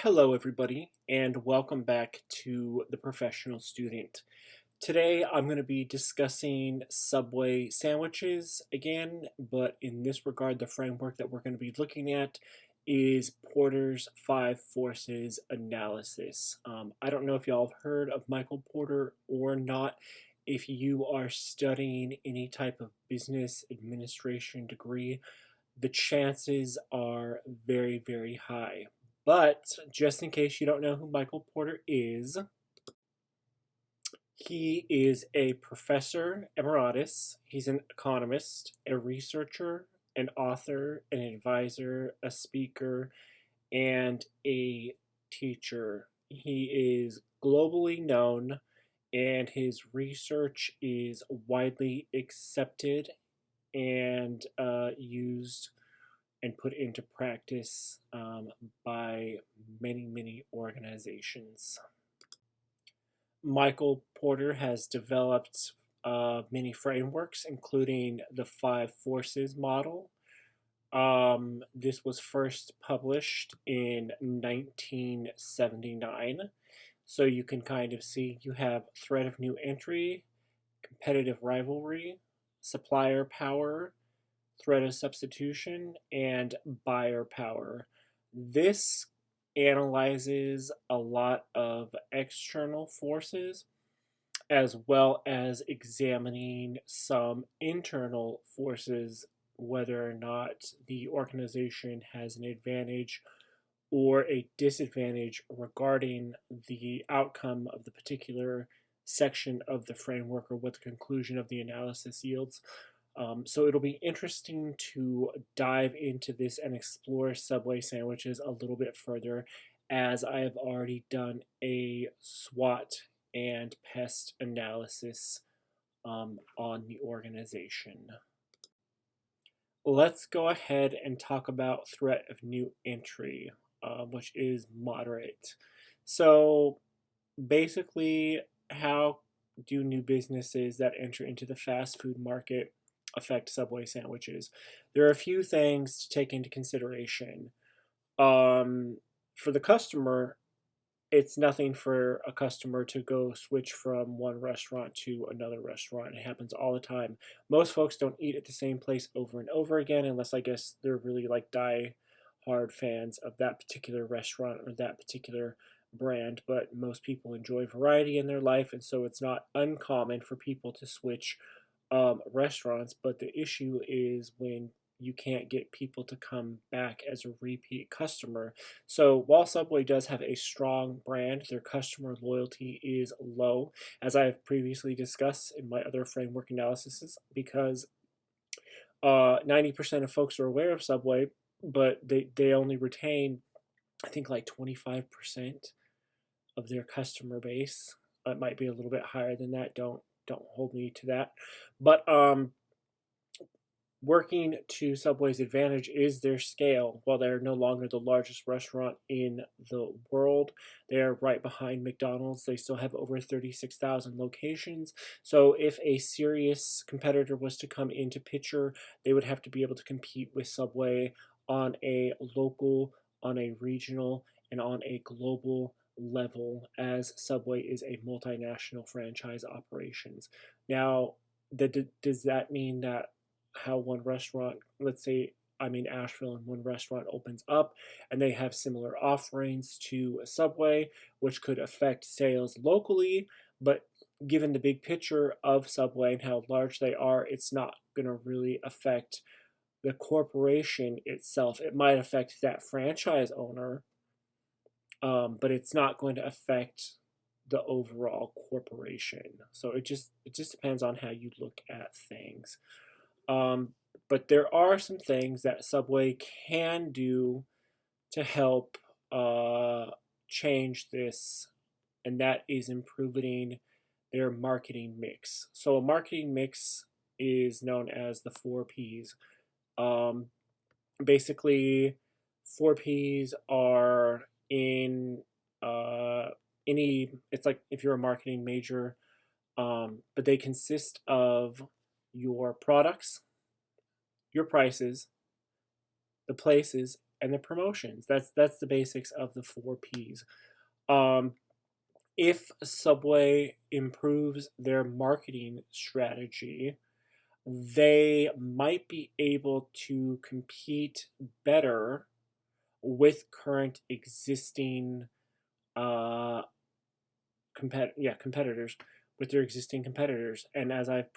Hello, everybody, and welcome back to The Professional Student. Today, I'm going to be discussing Subway sandwiches again, but in this regard, the framework that we're going to be looking at is Porter's Five Forces analysis. I don't know if y'all have heard of Michael Porter or not. If you are studying any type of business administration degree, the chances are very, very high. But just in case you don't know who Michael Porter is, he is a professor emeritus. He's an economist, a researcher, an author, an advisor, a speaker, and a teacher. He is globally known, and his research is widely accepted and used and put into practice by many, many organizations. Michael Porter has developed many frameworks, including the Five Forces model. This was first published in 1979. So you can kind of see you have threat of new entry, competitive rivalry, supplier power, threat of substitution, and buyer power. This analyzes a lot of external forces as well as examining some internal forces, whether or not the organization has an advantage or a disadvantage regarding the outcome of the particular section of the framework or what the conclusion of the analysis yields. So it'll be interesting to dive into this and explore Subway sandwiches a little bit further, as I have already done a SWOT and pest analysis on the organization. Let's go ahead and talk about threat of new entry, which is moderate. So basically, how do new businesses that enter into the fast food market affect Subway sandwiches? There are a few things to take into consideration. For the customer, it's nothing for a customer to go switch from one restaurant to another restaurant. It happens all the time. Most folks don't eat at the same place over and over again, unless I guess they're really like die-hard fans of that particular restaurant or that particular brand. But most people enjoy variety in their life, and so it's not uncommon for people to switch restaurants. But the issue is when you can't get people to come back as a repeat customer. So while Subway does have a strong brand, their customer loyalty is low, as I have previously discussed in my other framework analyses, because 90% of folks are aware of Subway, but they only retain, I think, like 25% of their customer base. It might be a little bit higher than that. Don't hold me to that. But working to Subway's advantage is their scale. While they're no longer the largest restaurant in the world, they're right behind McDonald's. They still have over 36,000 locations. So if a serious competitor was to come into picture, they would have to be able to compete with Subway on a local, on a regional, and on a global level, as Subway is a multinational franchise operations. Now, does that mean that how one restaurant, let's say I'm in Asheville and one restaurant opens up and they have similar offerings to a Subway, which could affect sales locally, but given the big picture of Subway and how large they are, it's not going to really affect the corporation itself. It might affect that franchise owner, but it's not going to affect the overall corporation. So it just depends on how you look at things. But there are some things that Subway can do to help change this, and that is improving their marketing mix. So a marketing mix is known as the 4Ps. Basically, 4Ps are in any, it's like if you're a marketing major, but they consist of your products, your prices, the places, and the promotions. That's the basics of the four P's. Um, if Subway improves their marketing strategy, they might be able to compete better with current existing uh competitors, with their existing competitors. And as I've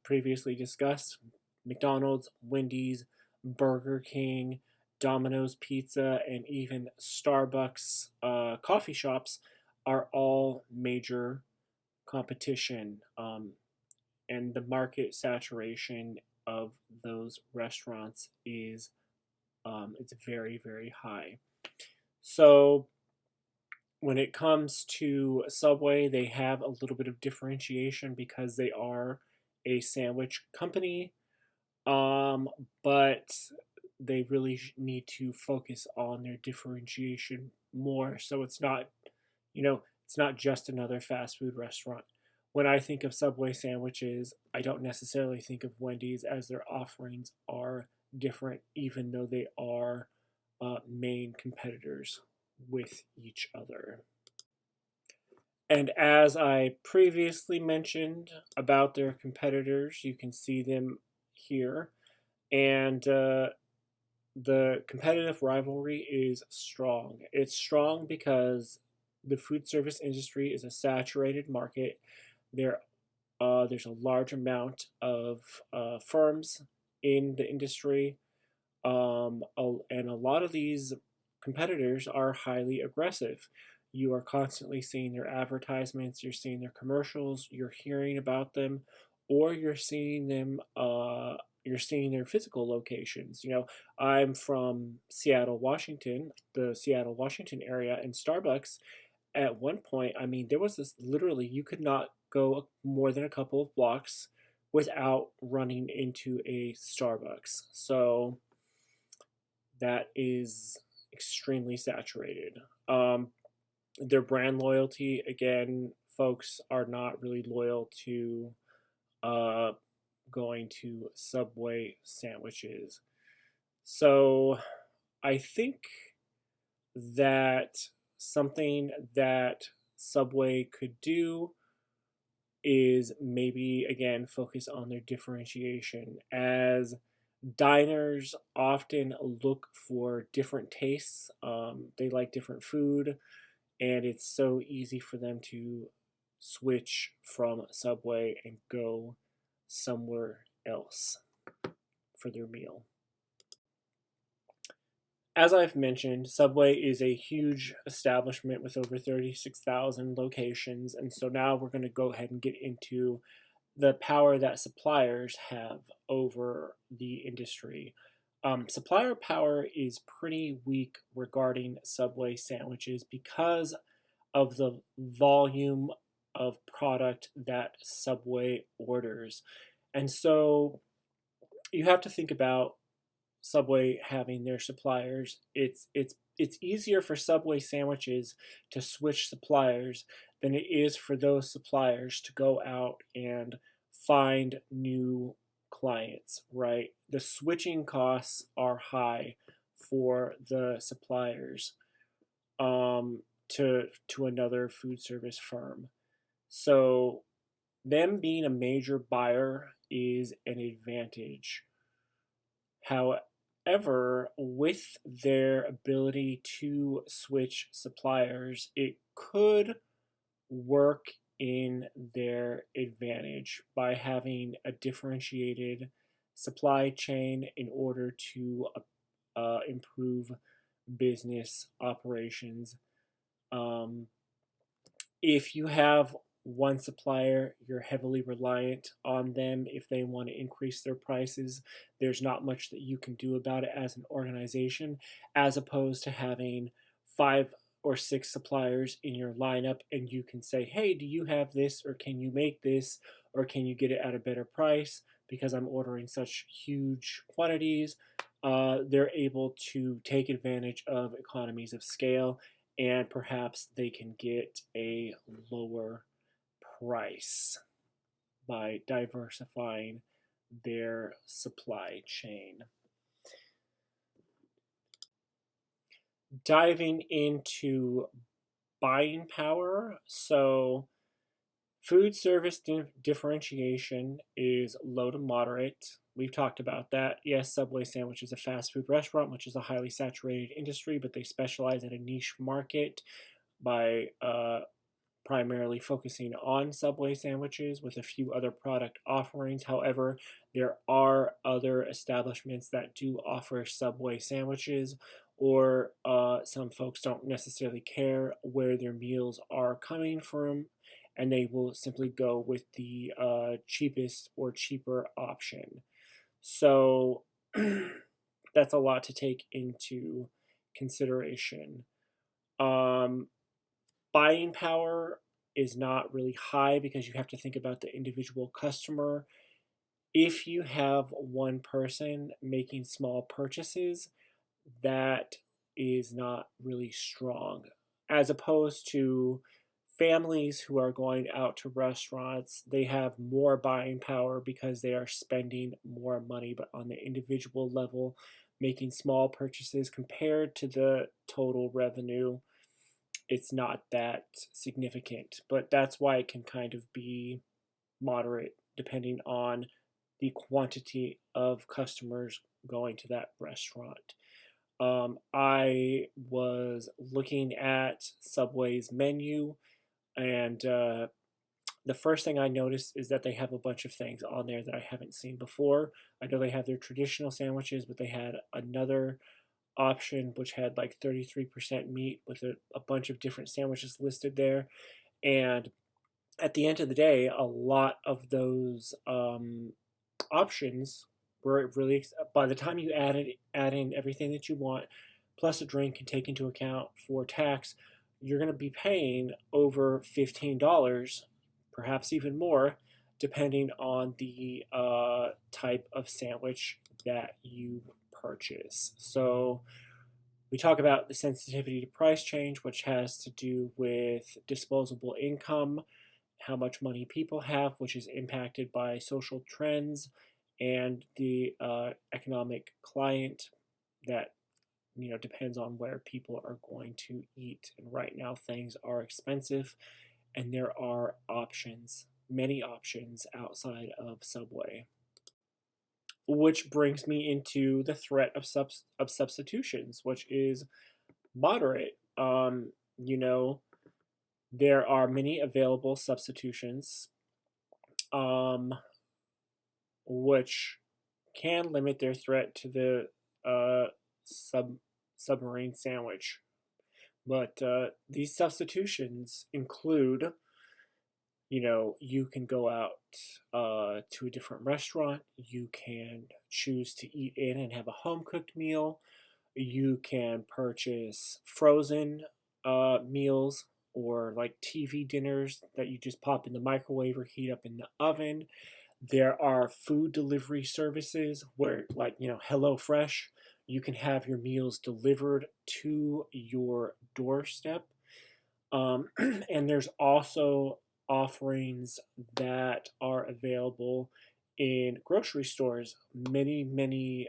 previously discussed, McDonald's, Wendy's, Burger King, Domino's Pizza, and even Starbucks coffee shops are all major competition. And the market saturation of those restaurants is it's very, very high. So when it comes to Subway, they have a little bit of differentiation because they are a sandwich company, um, but they really need to focus on their differentiation more. So it's not, it's not just another fast food restaurant. When I think of Subway sandwiches, I don't necessarily think of Wendy's, as their offerings are different, even though they are main competitors with each other. And as I previously mentioned about their competitors, you can see them here. And the competitive rivalry is strong. It's strong because the food service industry is a saturated market. There, there's a large amount of firms in the industry, and a lot of these competitors are highly aggressive. You are constantly seeing their advertisements, you're seeing their commercials, you're hearing about them, or you're seeing them. You're seeing their physical locations. I'm from Seattle, Washington, the Seattle, Washington area, and Starbucks. At one point, I mean, there was this literally you could not go more than a couple of blocks without running into a Starbucks. So that is extremely saturated. Their brand loyalty, again, folks are not really loyal to uh, going to Subway sandwiches. So I think that something that Subway could do is maybe again focus on their differentiation, as diners often look for different tastes. They like different food, and it's so easy for them to switch from Subway and go somewhere else for their meal. As I've mentioned, Subway is a huge establishment with over 36,000 locations, and so now we're going to go ahead and get into the power that suppliers have over the industry. Supplier power is pretty weak regarding Subway sandwiches because of the volume of product that Subway orders. And so you have to think about Subway having their suppliers. It's easier for Subway sandwiches to switch suppliers than it is for those suppliers to go out and find new clients, right? The switching costs are high for the suppliers to another food service firm. So them being a major buyer is an advantage. However, with their ability to switch suppliers, it could work in their advantage by having a differentiated supply chain in order to improve business operations. Um, if you have one supplier, you're heavily reliant on them. If they want to increase their prices, there's not much that you can do about it as an organization, as opposed to having 5 or 6 suppliers in your lineup and you can say, hey, do you have this, or can you make this, or can you get it at a better price because I'm ordering such huge quantities. They're able to take advantage of economies of scale, and perhaps they can get a lower price by diversifying their supply chain. Diving into buying power, so food service differentiation is low to moderate. We've talked about that. Yes, Subway sandwich is a fast food restaurant, which is a highly saturated industry, but they specialize in a niche market by primarily focusing on Subway sandwiches with a few other product offerings. However, there are other establishments that do offer Subway sandwiches, or some folks don't necessarily care where their meals are coming from, and they will simply go with the cheapest or cheaper option. So that's a lot to take into consideration. Um, Buying power is not really high because you have to think about the individual customer. If you have one person making small purchases, that is not really strong, as opposed to families who are going out to restaurants. They have more buying power because they are spending more money, but on the individual level, making small purchases compared to the total revenue, it's not that significant, but that's why it can kind of be moderate depending on the quantity of customers going to that restaurant. I was looking at Subway's menu, and the first thing I noticed is that they have a bunch of things on there that I haven't seen before. I know they have their traditional sandwiches, but they had another option which had like 33% meat with a bunch of different sandwiches listed there. And at the end of the day, a lot of those options were really, by the time you add in everything that you want, plus a drink and take into account for tax, you're going to be paying over $15, perhaps even more, depending on the type of sandwich that you purchase. So we talk about the sensitivity to price change, which has to do with disposable income, how much money people have, which is impacted by social trends and the economic client that depends on where people are going to eat. And right now, things are expensive, and there are options, many options outside of Subway. Which brings me into the threat of substitutions, which is moderate. You know, there are many available substitutions, um, which can limit their threat to the submarine sandwich. But these substitutions include, you can go out to a different restaurant. You can choose to eat in and have a home cooked meal. You can purchase frozen meals or like TV dinners that you just pop in the microwave or heat up in the oven. There are food delivery services where, like, HelloFresh, you can have your meals delivered to your doorstep. And there's also offerings that are available in grocery stores. Many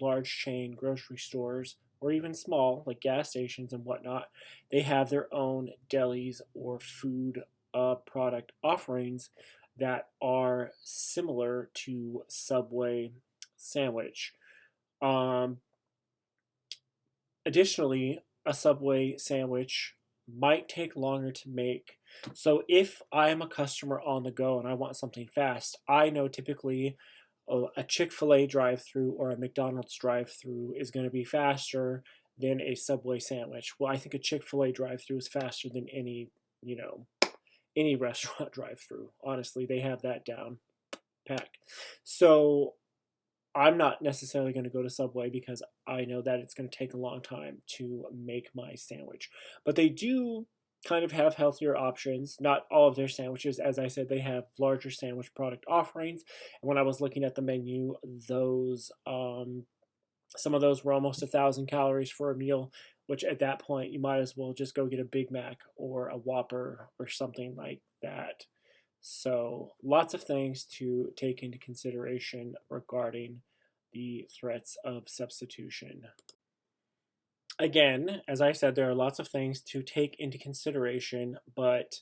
large chain grocery stores, or even small, like gas stations and whatnot, they have their own delis or food product offerings that are similar to Subway sandwich. Um, Additionally, a Subway sandwich might take longer to make. So if I'm a customer on the go and I want something fast, I know typically a Chick-fil-A drive-through or a McDonald's drive-through is going to be faster than a Subway sandwich. Well, I think a Chick-fil-A drive-through is faster than you know, any restaurant drive-through. Honestly, they have that down pat. So I'm not necessarily going to go to Subway because I know that it's going to take a long time to make my sandwich. But they do kind of have healthier options. Not all of their sandwiches, as I said, they have larger sandwich product offerings. And when I was looking at the menu, those some of those were almost 1,000 calories for a meal, which at that point you might as well just go get a Big Mac or a Whopper or something like that. So, lots of things to take into consideration regarding the threats of substitution. Again, as I said, there are lots of things to take into consideration, but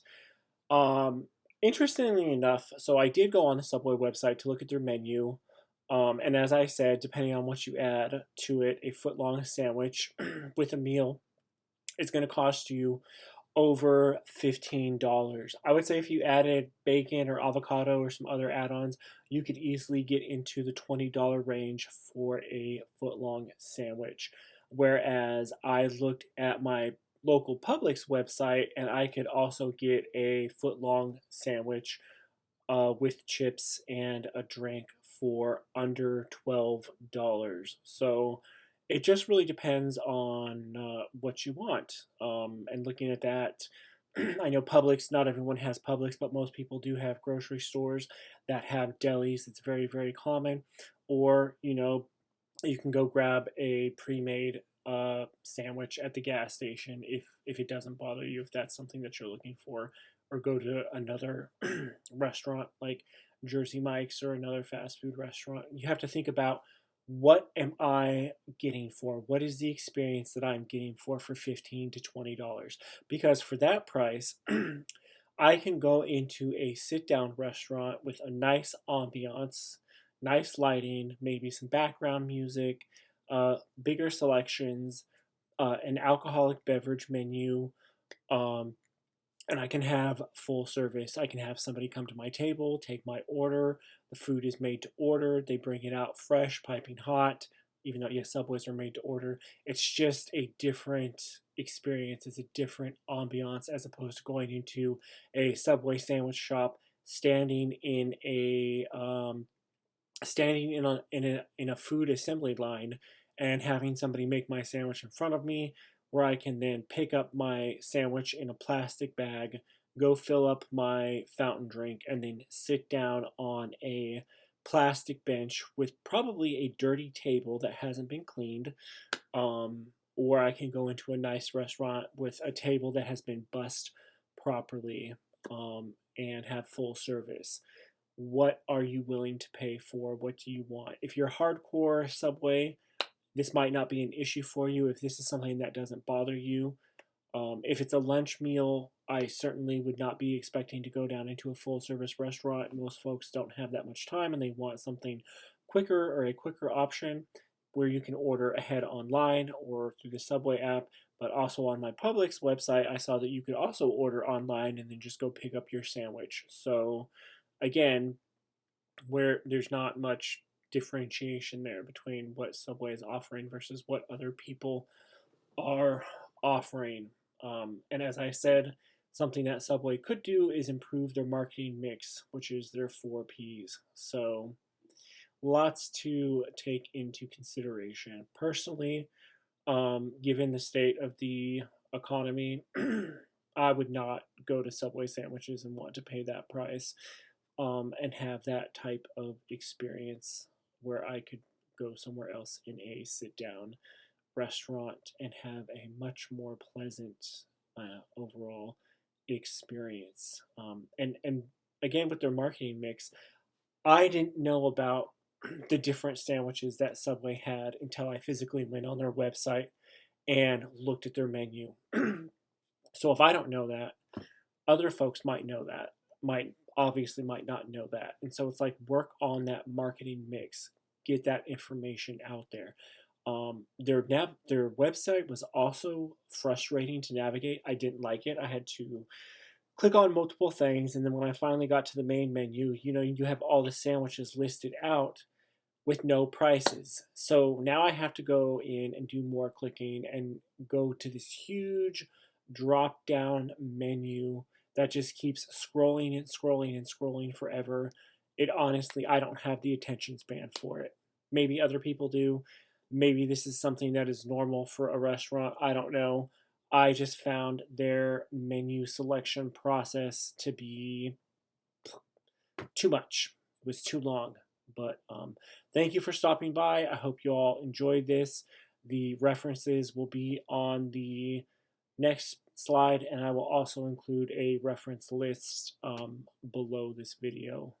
um, interestingly enough, so I did go on the Subway website to look at their menu. And as I said, depending on what you add to it, a foot-long sandwich with a meal is going to cost you over $15. I would say if you added bacon or avocado or some other add-ons, you could easily get into the $20 range for a foot-long sandwich. Whereas I looked at my local Publix website and I could also get a foot-long sandwich with chips and a drink for under $12. So it just really depends on what you want. And looking at that, I know Publix, not everyone has Publix, but most people do have grocery stores that have delis. It's very, very common. Or, you can go grab a pre-made sandwich at the gas station if it doesn't bother you, if that's something that you're looking for, or go to another restaurant like Jersey Mike's or another fast food restaurant. You have to think about, what am I getting for? What is the experience that I'm getting for $15 to $20? Because for that price, I can go into a sit down restaurant with a nice ambiance, nice lighting, maybe some background music, bigger selections, an alcoholic beverage menu, um, and I can have full service. I can have somebody come to my table, take my order. The food is made to order. They bring it out fresh, piping hot, even though, yes, Subways are made to order. It's just a different experience. It's a different ambiance as opposed to going into a Subway sandwich shop, standing in a food assembly line and having somebody make my sandwich in front of me, where I can then pick up my sandwich in a plastic bag, go fill up my fountain drink, and then sit down on a plastic bench with probably a dirty table that hasn't been cleaned. Or I can go into a nice restaurant with a table that has been bussed properly, and have full service. What are you willing to pay for? What do you want? If you're hardcore Subway, this might not be an issue for you if this is something that doesn't bother you. If it's a lunch meal, I certainly would not be expecting to go down into a full service restaurant. Most folks don't have that much time and they want something quicker, or a quicker option where you can order ahead online or through the Subway app. But also on my Publix website, I saw that you could also order online and then just go pick up your sandwich. So again, where there's not much differentiation there between what Subway is offering versus what other people are offering. And as I said, something that Subway could do is improve their marketing mix, which is their 4Ps. So lots to take into consideration. Personally, given the state of the economy, I would not go to Subway sandwiches and want to pay that price, and have that type of experience where I could go somewhere else in a sit down restaurant and have a much more pleasant overall experience. And again, with their marketing mix, I didn't know about the different sandwiches that Subway had until I physically went on their website and looked at their menu. So if I don't know that, other folks might know that, might not know that. And so it's like, work on that marketing mix, get that information out there. Their website was also frustrating to navigate. I didn't like it. I had to click on multiple things, and then when I finally got to the main menu, you have all the sandwiches listed out with no prices. So now I have to go in and do more clicking and go to this huge drop down menu that just keeps scrolling and scrolling and scrolling forever. It honestly, I don't have the attention span for it. Maybe other people do. Maybe this is something that is normal for a restaurant. I don't know. I just found their menu selection process to be too much. It was too long. But thank you for stopping by. I hope you all enjoyed this. The references will be on the next slide, and I will also include a reference list below this video.